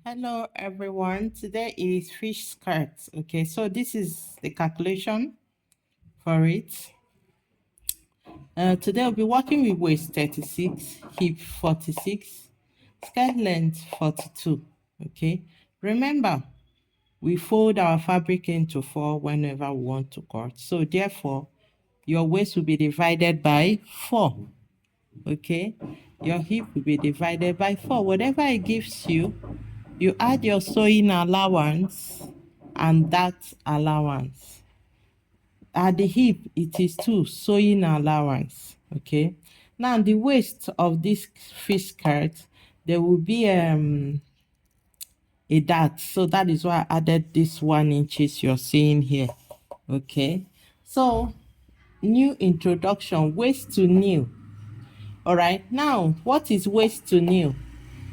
Hello everyone. Today is fish skirts. Okay, so this is the calculation for it. Today we'll be working with waist 36, hip 46, skirt length 42. Okay, remember we fold our fabric into four whenever we want to cut. So therefore, your waist will be divided by 4. Okay, your hip will be divided by 4. Whatever it gives you, you add your sewing allowance and that allowance. At the hip, it is 2 sewing allowance. Okay. Now the waist of this fish skirt, there will be a dart. So that is why I added this 1 inches you're seeing here. Okay. So new introduction, waist to new. All right. Now, what is waist to new?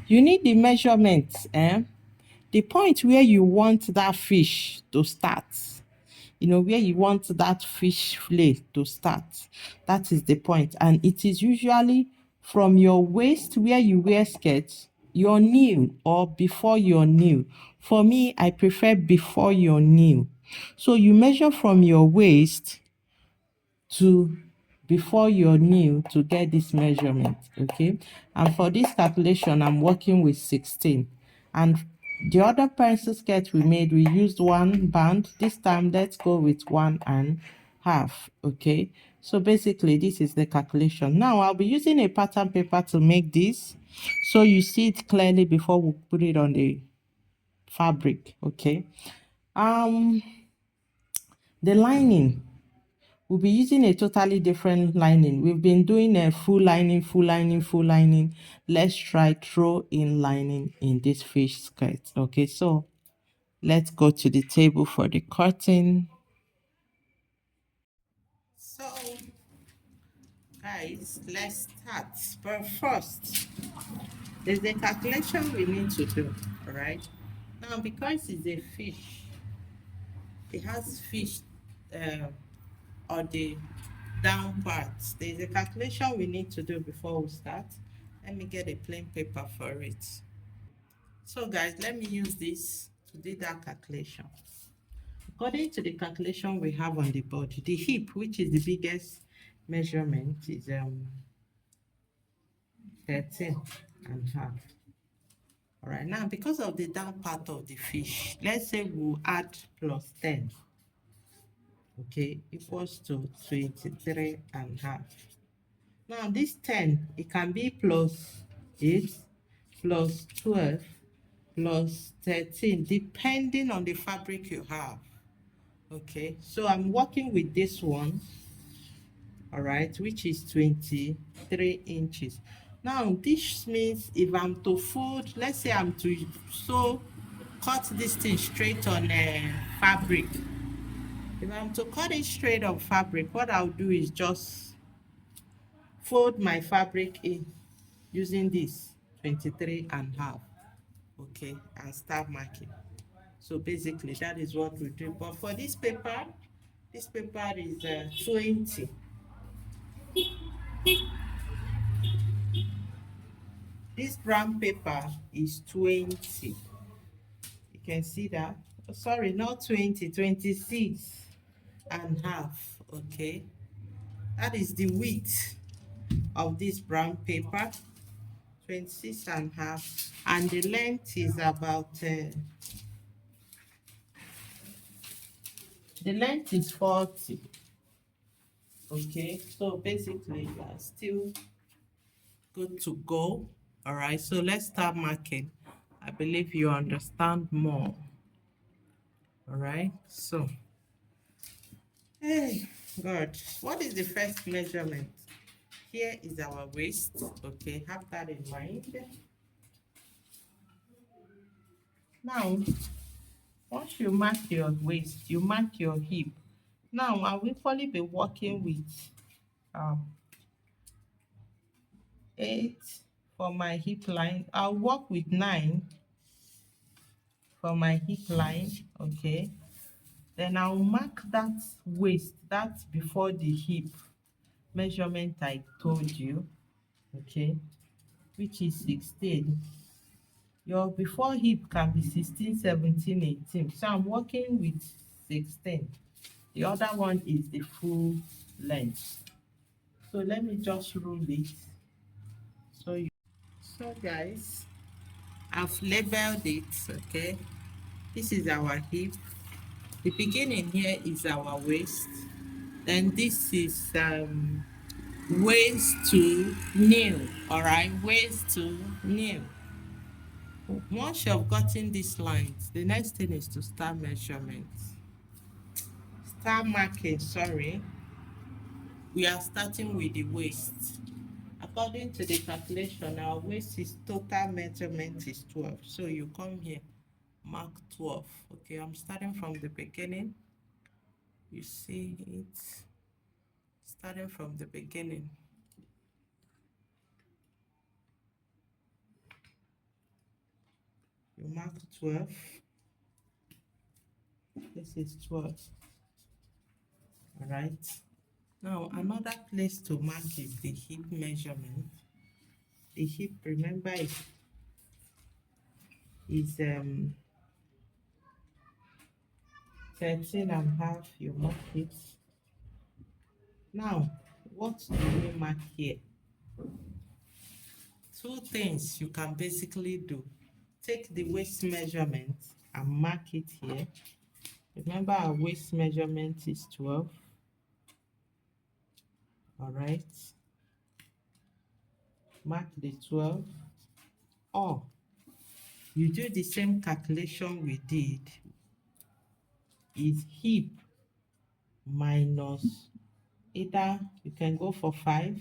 You need the measurements, the point where you want that fish to start, where you want that fish fillet to start. That is the point. And it is usually from your waist where you wear skirts, your knee or before your knee. For me, I prefer before your knee. So you measure from your waist to before your knee to get this measurement. Okay, and for this calculation I'm working with 16, and the other pencil sketch we made, we used 1 band. This time let's go with 1.5. Okay, so basically this is the calculation. Now I'll be using a pattern paper to make this, so you see it clearly before we put it on the fabric. Okay, um the lining, we'll be using a totally different lining. We've been doing a full lining, full lining, full lining. Let's try throw in lining in this fish skirt. Okay, so let's go to the table for the cutting. So guys, let's start. But first, there's a calculation we need to do. All right, now because it's a fish, it has fish uh, on the down part. There's a calculation we need to do before we start. Let me get a plain paper for it. So guys, let me use this to do that calculation. According to the calculation we have on the board, the hip, which is the biggest measurement, is 13.5. All right, now because of the down part of the fish, let's say we'll add plus 10, okay, equals to 23.5. Now this 10, it can be plus 8, plus 12, plus 13, depending on the fabric you have. Okay, so I'm working with this one, all right, which is 23 inches. Now this means if I'm to fold, let's say I'm to cut this thing straight on fabric. If I'm to cut it straight on fabric, what I'll do is just fold my fabric in using this 23.5. Okay, and start marking. So basically that is what we do. But for this paper is 20. This brown paper is 20. You can see that. Oh, sorry, not 20, 26.5. Okay, that is the width of this brown paper, 26.5, and the length is about the length is 40. Okay, so basically you are still good to go. All right, so let's start marking. I believe you understand more. All right, so hey God, what is the first measurement? Here is our waist. Okay, have that in mind. Now once you mark your waist, you mark your hip. Now I will probably be working with um 8 for my hip line. I'll work with 9 for my hip line. Okay, then I'll mark that waist, that's before the hip measurement I told you, okay, which is 16. Your before hip can be 16, 17, 18. So I'm working with 16. The other one is the full length. So let me just rule it. So guys, I've labeled it, okay? This is our hip. The beginning here is our waist. Then this is waist to knee, all right? Waist to knee. Once you've gotten these lines, the next thing is to start measurements. Start marking, sorry. We are starting with the waist. According to the calculation, our waist is total measurement is 12. So you come here, mark 12. Okay, I'm starting from the beginning. You see it, starting from the beginning. You mark 12. This is 12. All right. Now, another place to mark is the hip measurement. The hip, remember, is 13 and a half. You mark it. Now, what do we mark here? Two things you can basically do. Take the waist measurement and mark it here. Remember, our waist measurement is 12. All right. Mark the 12. Or you do the same calculation we did. Is hip minus, either you can go for 5,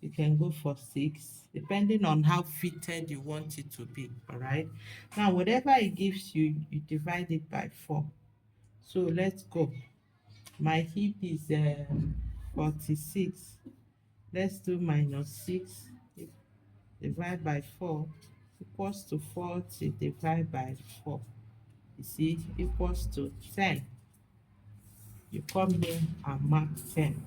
you can go for 6, depending on how fitted you want it to be. All right. Now, whatever it gives you, you divide it by 4. So let's go. My hip is 46. Let's do minus 6 divide by 4 equals to 40 divided by 4. You see, equals to 10. You come here and mark 10.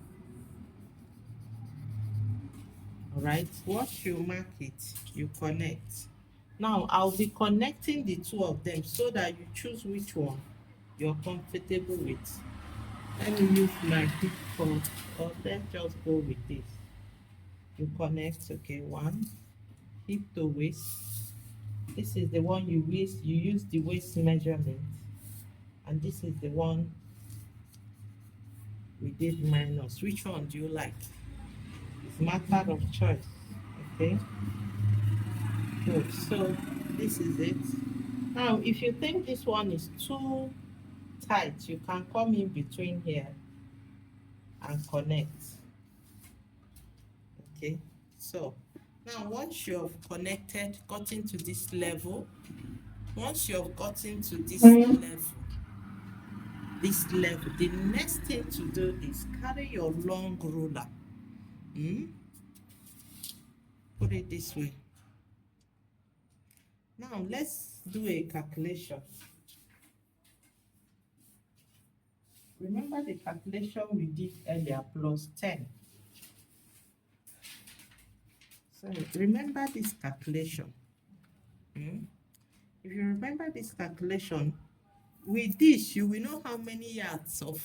All right. Once you mark it, you connect. Now, I'll be connecting the two of them so that you choose which one you're comfortable with. Let me use my hip cord, or let's just go with this. You connect, okay, one, hip to waist. This is the one you use the waist measurement. And this is the one we did minus. Which one do you like? It's a matter of choice, okay? Good, so this is it. Now, if you think this one is too tight, you can come in between here and connect. Okay, so now once you have connected, gotten to this level, once you have gotten to this level, the next thing to do is carry your long ruler. Put it this way. Now let's do a calculation. Remember the calculation we did earlier, plus 10. So remember this calculation. If you remember this calculation, with this, you will know how many yards of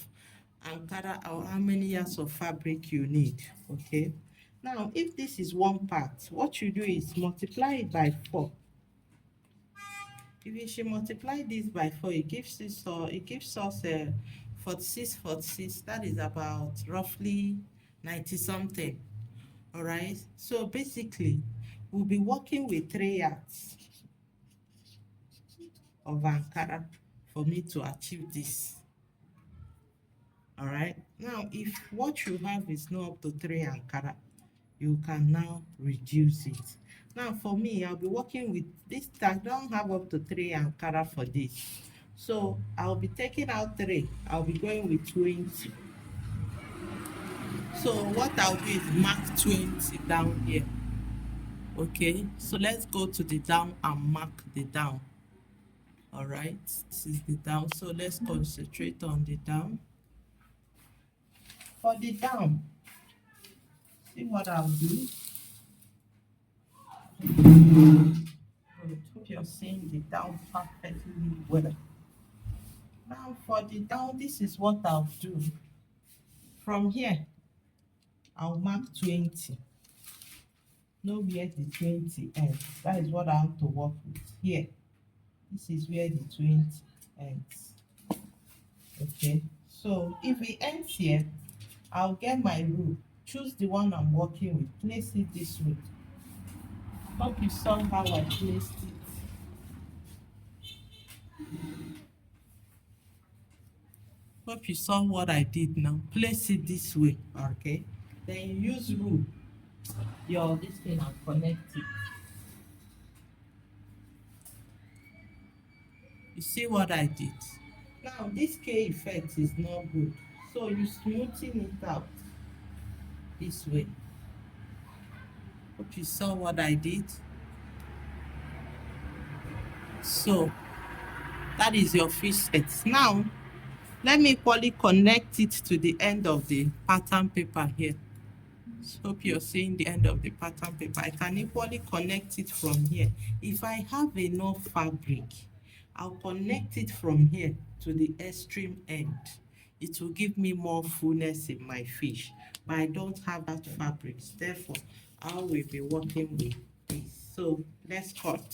Ankara or how many yards of fabric you need, okay? Now, if this is one part, what you do is multiply it by 4. If you should multiply this by 4, it gives us 46, 46. That is about roughly 90 something. All right. So basically, we'll be working with 3 yards of Ankara for me to achieve this. All right. Now, if what you have is not up to 3 Ankara, you can now reduce it. Now, for me, I'll be working with this. I don't have up to 3 Ankara for this. So I'll be taking out 3. I'll be going with 20. So what I'll do is mark 20 down here. Okay, so let's go to the down and mark the down. All right, this is the down. So let's concentrate on the down. For the down, see what I'll do. Hope you're seeing the down perfectly well. Now for the down, this is what I'll do. From here, I'll mark 20. Know where the 20 ends. That is what I have to work with. Here, this is where the 20 ends. Okay, so if it ends here, I'll get my rule. Choose the one I'm working with. Place it this way. Hope you saw how I placed it. Hope you saw what I did now. Place it this way, okay? Then you use rule. Your this thing and connect it. You see what I did? Now this K effect is not good. So you smoothing it out this way. Hope you saw what I did. So that is your fish set. Now let me equally connect it to the end of the pattern paper here. Hope you're seeing the end of the pattern paper. I can equally connect it from here. If I have enough fabric, I'll connect it from here to the extreme end. It will give me more fullness in my fish, but I don't have that fabric. Therefore, I will be working with this. So let's cut.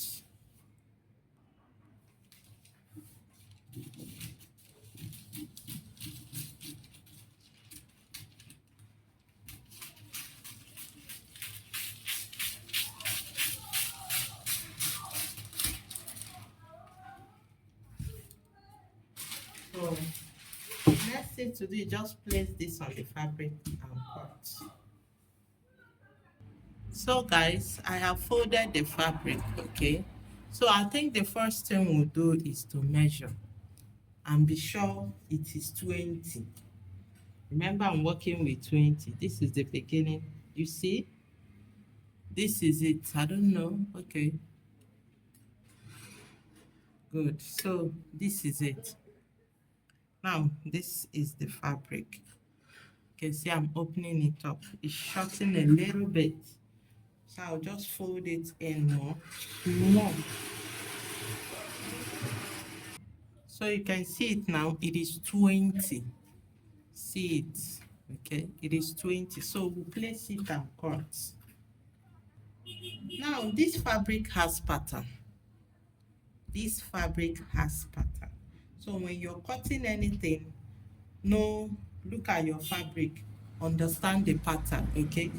So next thing to do, just place this on the fabric and cut. So guys, I have folded the fabric, okay? So I think the first thing we'll do is to measure and be sure it is 20. Remember, I'm working with 20. This is the beginning. You see? This is it. I don't know. Okay. Good. So this is it. Now, this is the fabric. You can see I'm opening it up. It's shorting a little bit. So I'll just fold it in more. So you can see it now, it is 20. See it, okay? It is 20. So we'll place it and cut. Now, this fabric has pattern. This fabric has pattern. So when you're cutting anything, look at your fabric, understand the pattern, okay?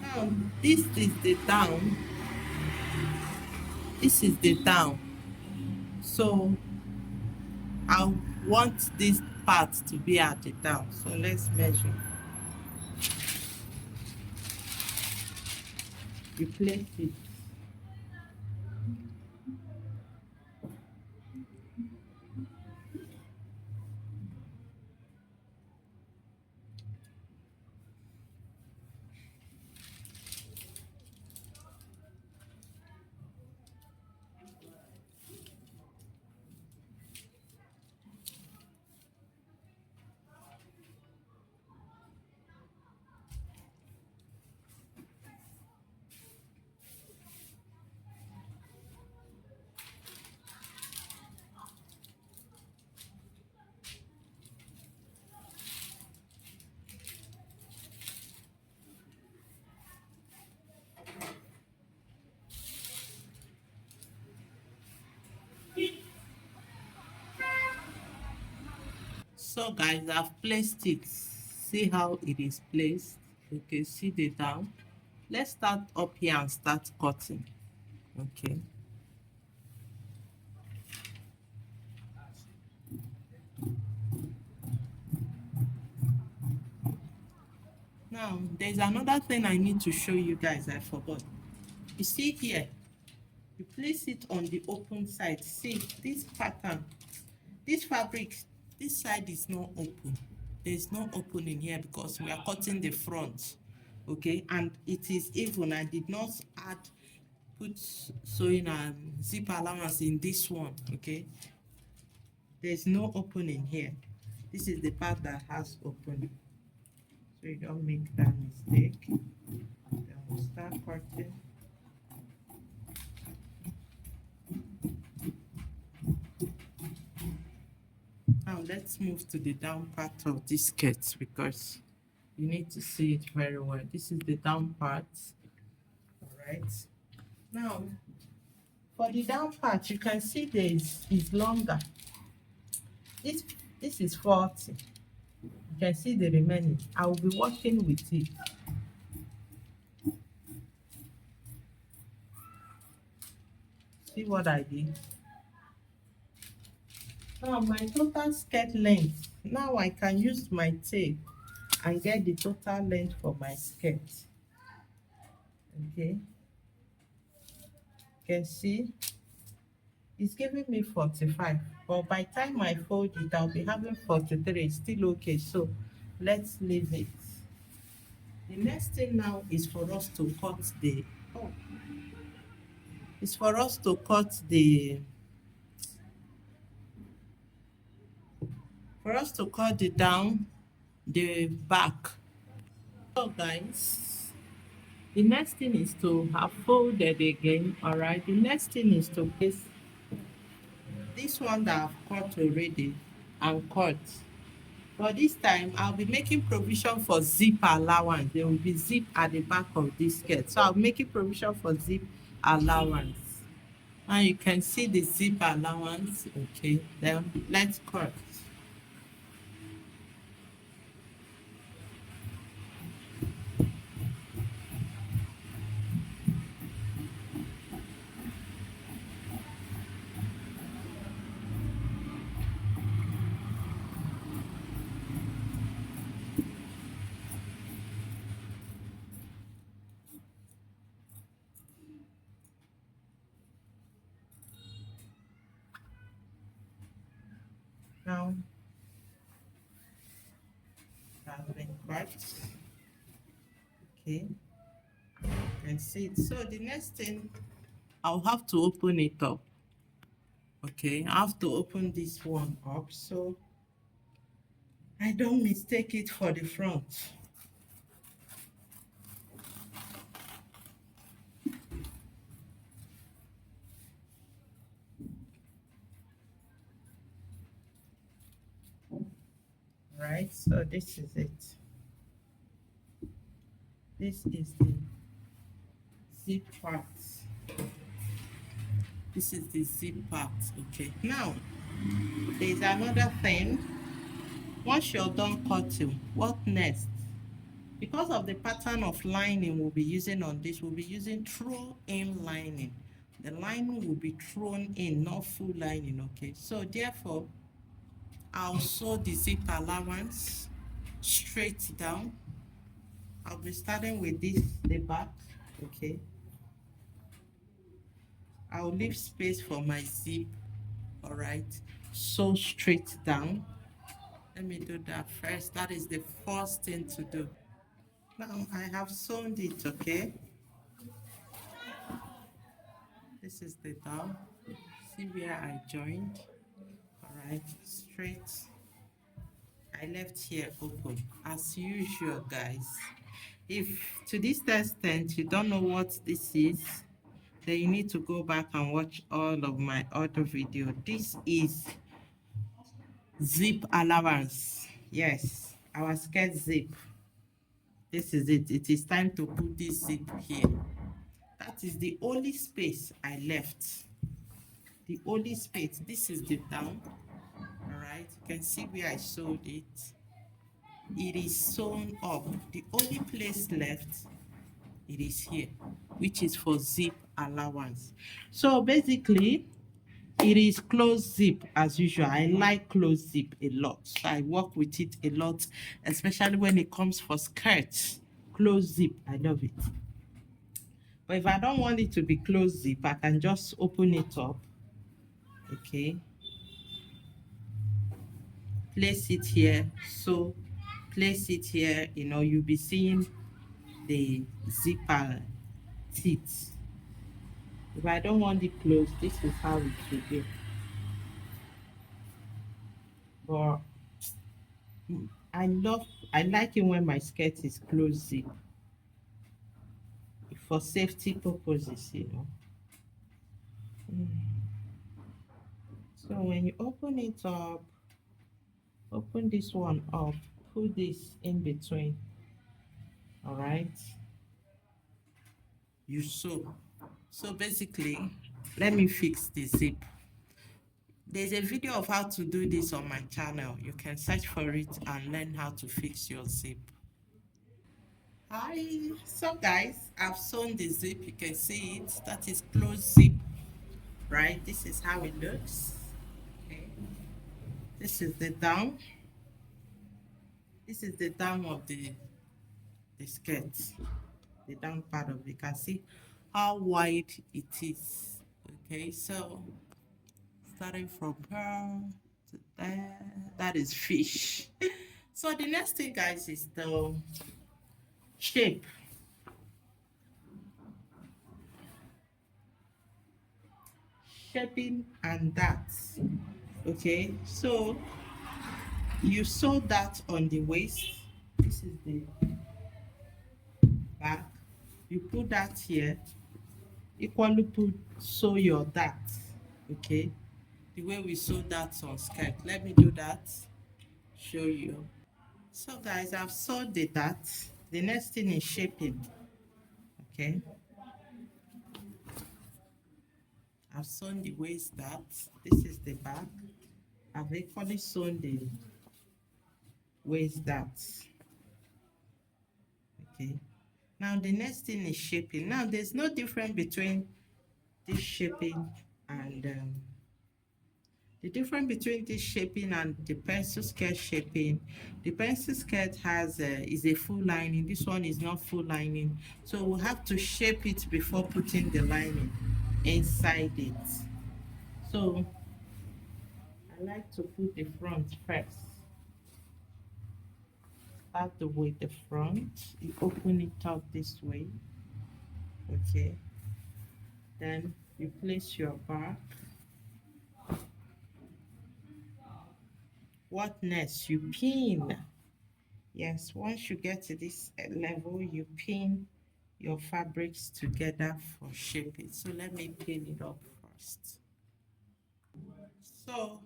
Now, this is the down. This is the down. So I want this part to be at the down. So let's measure. Replace it. So guys, I've placed it. See how it is placed. Okay, see the down. Let's start up here and start cutting. Okay. Now, there's another thing I need to show you guys. I forgot. You see here, you place it on the open side. See this pattern, this fabric, this side is not open. There's no opening here because we are cutting the front, okay? And it is even. I did not put sewing and zip allowance in this one, okay? There's no opening here. This is the part that has opening, so you don't make that mistake. Then we'll start cutting. let's move to the down part of this skirt because you need to see it very well. This is the down part. All right. Now, for the down part, you can see this is longer. This this is 40. You can see the remaining. I will be working with it. See what I did? Now my total skirt length. Now I can use my tape and get the total length for my skirt. Okay. You can see it's giving me 45, but by the time I fold it, I'll be having 43. It's still okay, so let's leave it. The next thing now is for us to cut the oh, is for us to cut the for us to cut the down the back. So guys, the next thing is to have folded again. All right, the next thing is to place this one that I've cut already and cut. But this time, I'll be making provision for zip allowance. There will be zip at the back of this skirt. So I'm making provision for zip allowance. And you can see the zip allowance. Okay, then let's cut. Now, that's been cut. Okay, you can see it. So the next thing, I'll have to open it up. Okay, I have to open this one up so I don't mistake it for the front. Right, so this is it. This is the zip part. This is the zip part. Okay, now there's another thing. Once you're done cutting, what next? Because of the pattern of lining we'll be using on this, we'll be using throw-in lining. The lining will be thrown in, not full lining. Okay, so therefore I'll sew the zip allowance straight down. I'll be starting with this, the back. Okay, I'll leave space for my zip. All right, sew straight down. Let me do that first. That is the first thing to do. Now I have sewn it. Okay, this is the down. See where I joined. All right, straight. I left here open as usual, guys. If to this extent you don't know what this is, then you need to go back and watch all of my other video. This is zip allowance. Yes, our skirt zip. This is it. It is time to put this zip here. That is the only space I left. The only space. This is the down. All right, you can see where I sewed it. It is sewn up. The only place left, it is here, which is for zip allowance. So basically, it is closed zip as usual. I like closed zip a lot. So I work with it a lot, especially when it comes for skirts. Closed zip, I love it. But if I don't want it to be closed zip, I can just open it up. Okay. Place it here. So place it here. You know, you'll be seeing the zipper teeth. If I don't want it closed, this is how it should be. But I like it when my skirt is closed zip for safety purposes, you know. So when you open it up, Open this one up, put this in between. All right, you sew. So basically, let me fix the zip. There's a video of how to do this on my channel. You can search for it and learn how to fix your zip. Hi, so guys, I've sewn the zip. You can see it. That is closed zip, right? This is how it looks. Okay, this is the down. This is the down of the skirt, the down part of it. You can see how wide it is. Okay, so starting from here to there, that is fish. So the next thing, guys, is the shape. Shaping and that. Okay, so you sew that on the waist. This is the back. You put that here. Equally put sew your that. Okay, the way we sew that on skirt. Let me do that. Show you. So guys, I've sewed the that. The next thing is shaping. Okay, I've sewn the waist that. This is the back. I've equally sewn the waist that. Okay, now the next thing is shaping. Now there's no difference between this shaping and the difference between this shaping and the pencil skirt shaping. The pencil skirt has is a full lining. This one is not full lining, so we'll have to shape it before putting the lining inside it. So I like to put the front first. Start with the front. You open it up this way. Okay, then you place your back. What next? You pin. Yes, once you get to this level, you pin your fabrics together for shaping. So let me pin it up first. So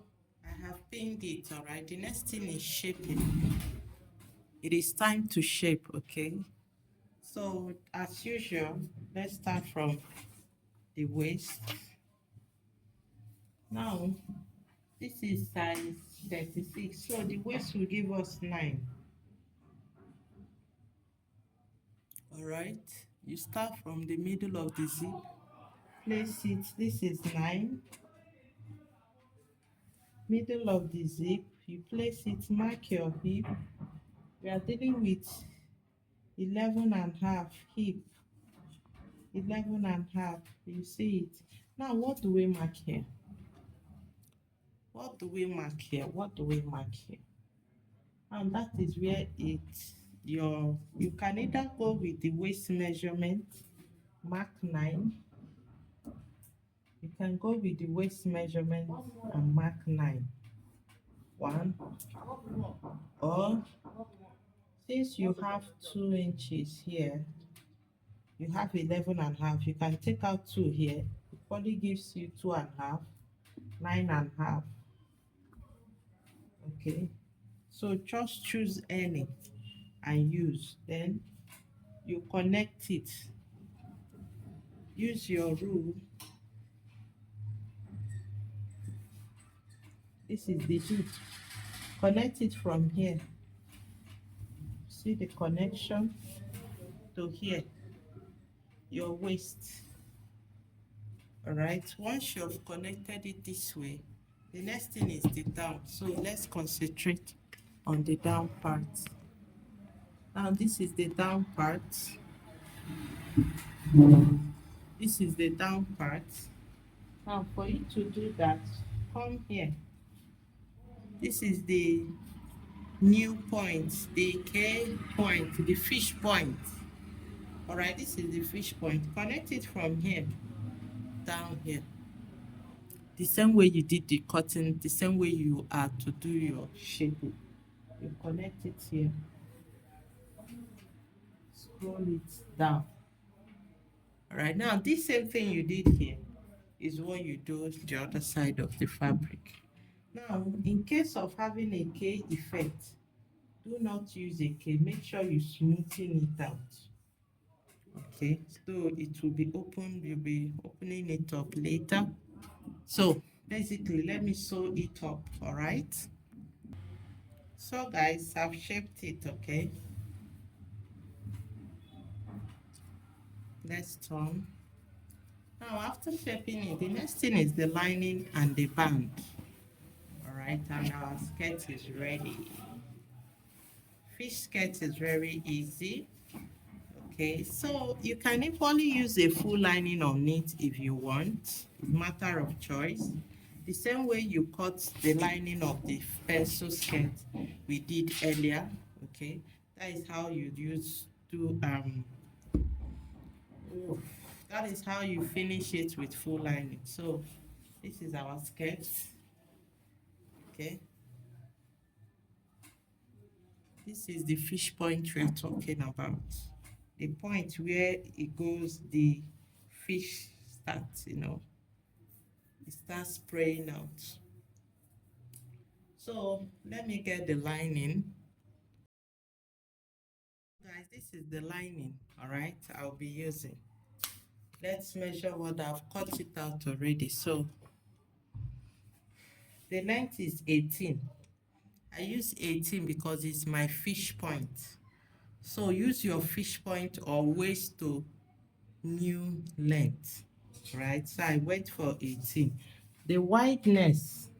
I have pinned it. All right, the next thing is shaping. It is time to shape. Okay, so as usual, let's start from the waist. Now this is size 36, so the waist will give us 9. All right, you start from the middle of the zip, place it. This is 9. Middle of the zip, you place it, mark your hip. We are dealing with 11.5 hip. 11.5, you see it. Now what do we mark here? What do we mark here? What do we mark here? And that is where you can either go with the waist measurement, mark 9. You can go with the waist measurement and mark 9. 1. Or since you have 2 inches here, you have 11.5, you can take out 2 here. It only gives you 2.5, 9.5. Okay, so just choose any and use. Then you connect it. Use your rule. This is the hook. Connect it from here. See the connection to here, your waist. All right, once you've connected it this way, the next thing is the down. So let's concentrate on the down part. Now this is the down part. This is the down part. Now for you to do that, come here. This is the new point, the K point, the fish point. All right, this is the fish point. Connect it from here down here. The same way you did the cutting, the same way you are to do your shaping. You connect it here. Scroll it down. All right, now this same thing you did here is what you do the other side of the fabric. Now, in case of having a K effect, do not use a K. Make sure you smoothen it out. Okay, so it will be open, you'll be opening it up later. So basically, let me sew it up, all right? So guys, I've shaped it, okay? Let's turn. Now, after shaping it, the next thing is the lining and the band. All right, and our skirt is ready. Fish skirt is very easy. Okay, so you can equally use a full lining on it if you want. It's a matter of choice. The same way you cut the lining of the pencil skirt we did earlier. Okay, that is how you use to that is how you finish it with full lining. So this is our skirt. Okay, this is the fish point we are talking about. The point where it goes, the fish starts, it starts spraying out. So let me get the lining. Guys, this is the lining, all right, I'll be using. Let's measure what I've cut it out already. So the length is 18. I use 18 because it's my fish point. So use your fish point or waist to new length, right? So I went for 18. The wideness,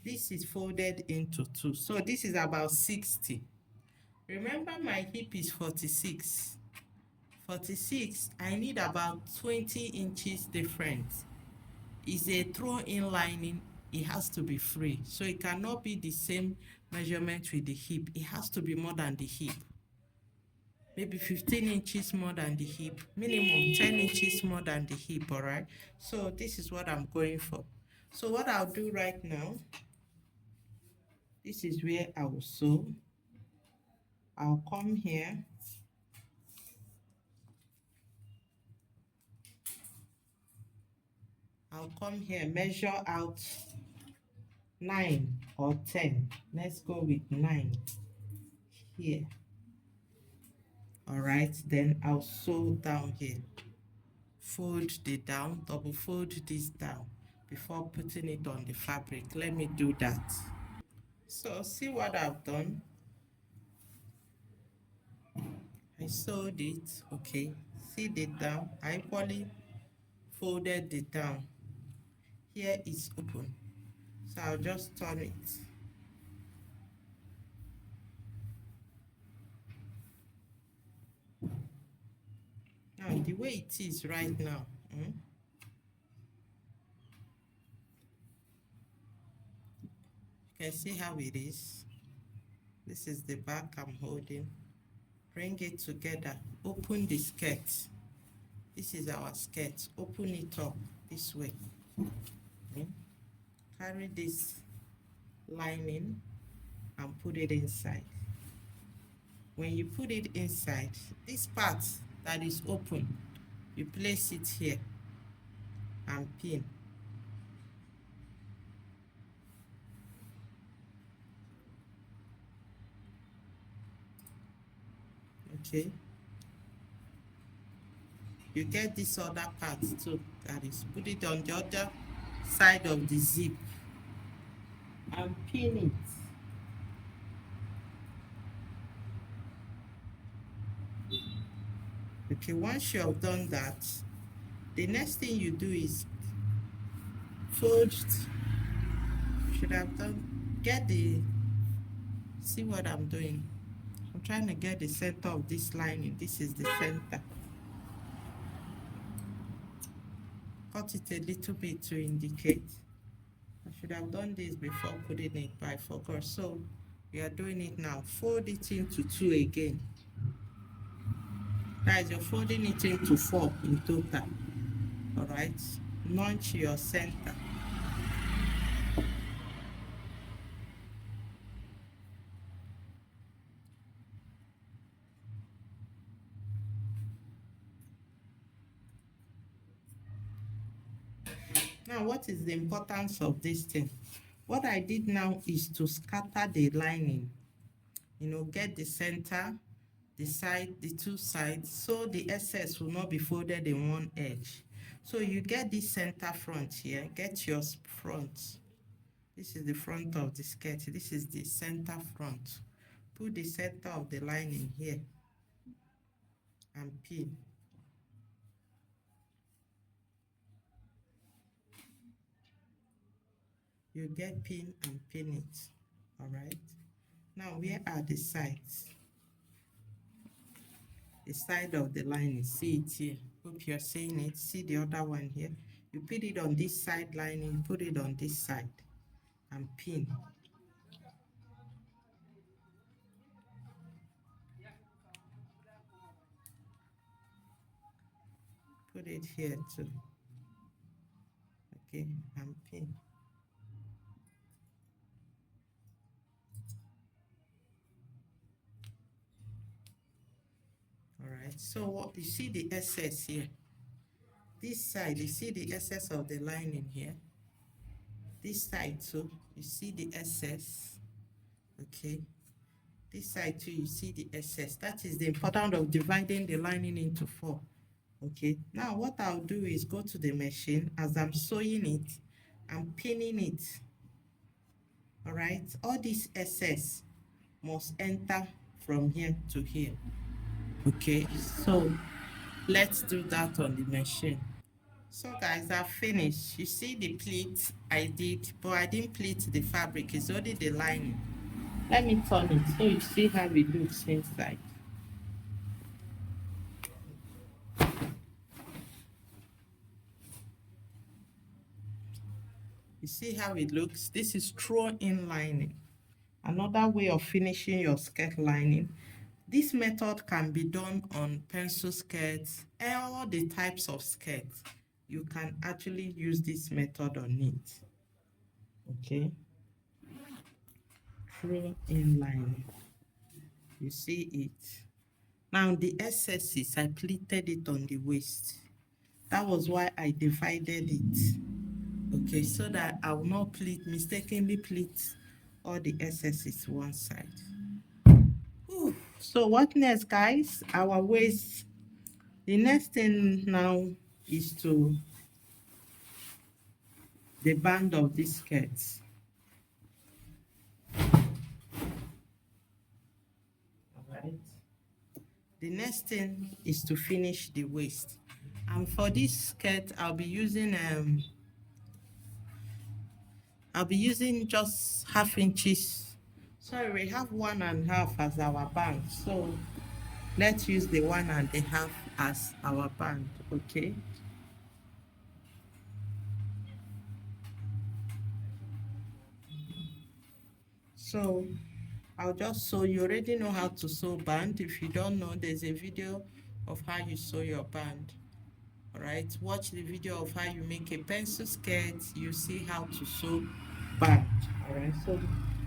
this is folded into two, so this is about 60. Remember, my hip is 46. 46, I need about 20 inches difference. Is a throw-in lining, it has to be free, so it cannot be the same measurement with the hip. It has to be more than the hip, maybe 15 inches more than the hip, minimum 10 inches more than the hip. All right, so this is what I'm going for. So what I'll do right now, this is where I will sew. I'll come here, measure out 9 or 10. Let's go with 9 here. All right, then I'll sew down here. Fold it down, double fold this down before putting it on the fabric. Let me do that. So see what I've done. I sewed it, okay. Seed it down. I equally folded it down. Here it's open, so I'll just turn it. Now the way it is right now, you can see how it is. This is the back I'm holding. Bring it together, open the skirt. This is our skirt. Open it up this way. Okay. Carry this lining and put it inside. When you put it inside, this part that is open, you place it here and pin. Okay. You get this other part too, that is, put it on the other side of the zip and pin it. Okay, once you have done that, the next thing you do is fold. Should have done, see what I'm doing. I'm trying to get the center of this lining. This is the center. Cut it a little bit to indicate. I should have done this before putting it, but I forgot. So we are doing it now. Fold it into 2 again. Guys, you're folding it into 4 in total. All right, launch your center. Now, what is the importance of this thing? What I did now is to scatter the lining, get the center, the side, the two sides, so the excess will not be folded in one edge. So you get this center front here, get your front. This is the front of the skirt. This is the center front. Put the center of the lining here and pin. You get pin and pin it. All right. Now, where are the sides? The side of the lining. See it here. Hope you're seeing it. See the other one here. You put it on this side lining, put it on this side, and pin. Put it here too. Okay, and pin. All right, so what you see the excess here. This side, you see the excess of the lining here. This side too, you see the excess. Okay, this side too, you see the excess. That is the importance of dividing the lining into 4. Okay, now what I'll do is go to the machine as I'm sewing it and pinning it. All right, all this excess must enter from here to here. Okay, so let's do that on the machine. So guys, I've finished. You see the pleat I did, but I didn't pleat the fabric. It's only the lining. Let me turn it so you see how it looks inside. You see how it looks? This is throw-in lining. Another way of finishing your skirt lining. This method can be done on pencil skirts, all the types of skirts. You can actually use this method on it. Okay. Throw-in lining. You see it. Now the excesses, I pleated it on the waist. That was why I divided it. Okay, so that I will not mistakenly pleat all the excesses one side. Ooh. So what next, guys? Our waist. The next thing now is to the band of this skirt. All right. The next thing is to finish the waist. And for this skirt, I'll be using just 1/2 inches. Sorry, we have 1.5 as our band. So let's use the 1.5 as our band, okay? So I'll just sew. You already know how to sew band. If you don't know, there's a video of how you sew your band. All right, watch the video of how you make a pencil skirt. You see how to sew band. All right, so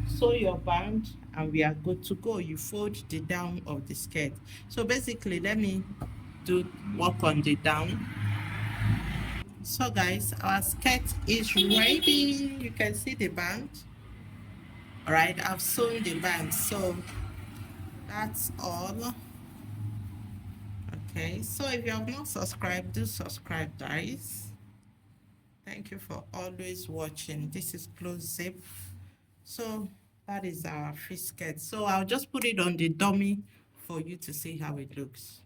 sew your band and we are good to go. You fold the down of the skirt. So basically, let me work on the down. So guys, our skirt is ready. You can see the band. All right, I've sewn the band, so that's all. Okay, so if you have not subscribed, do subscribe, guys. Thank you for always watching. This is close zip. So that is our free skirt. So I'll just put it on the dummy for you to see how it looks.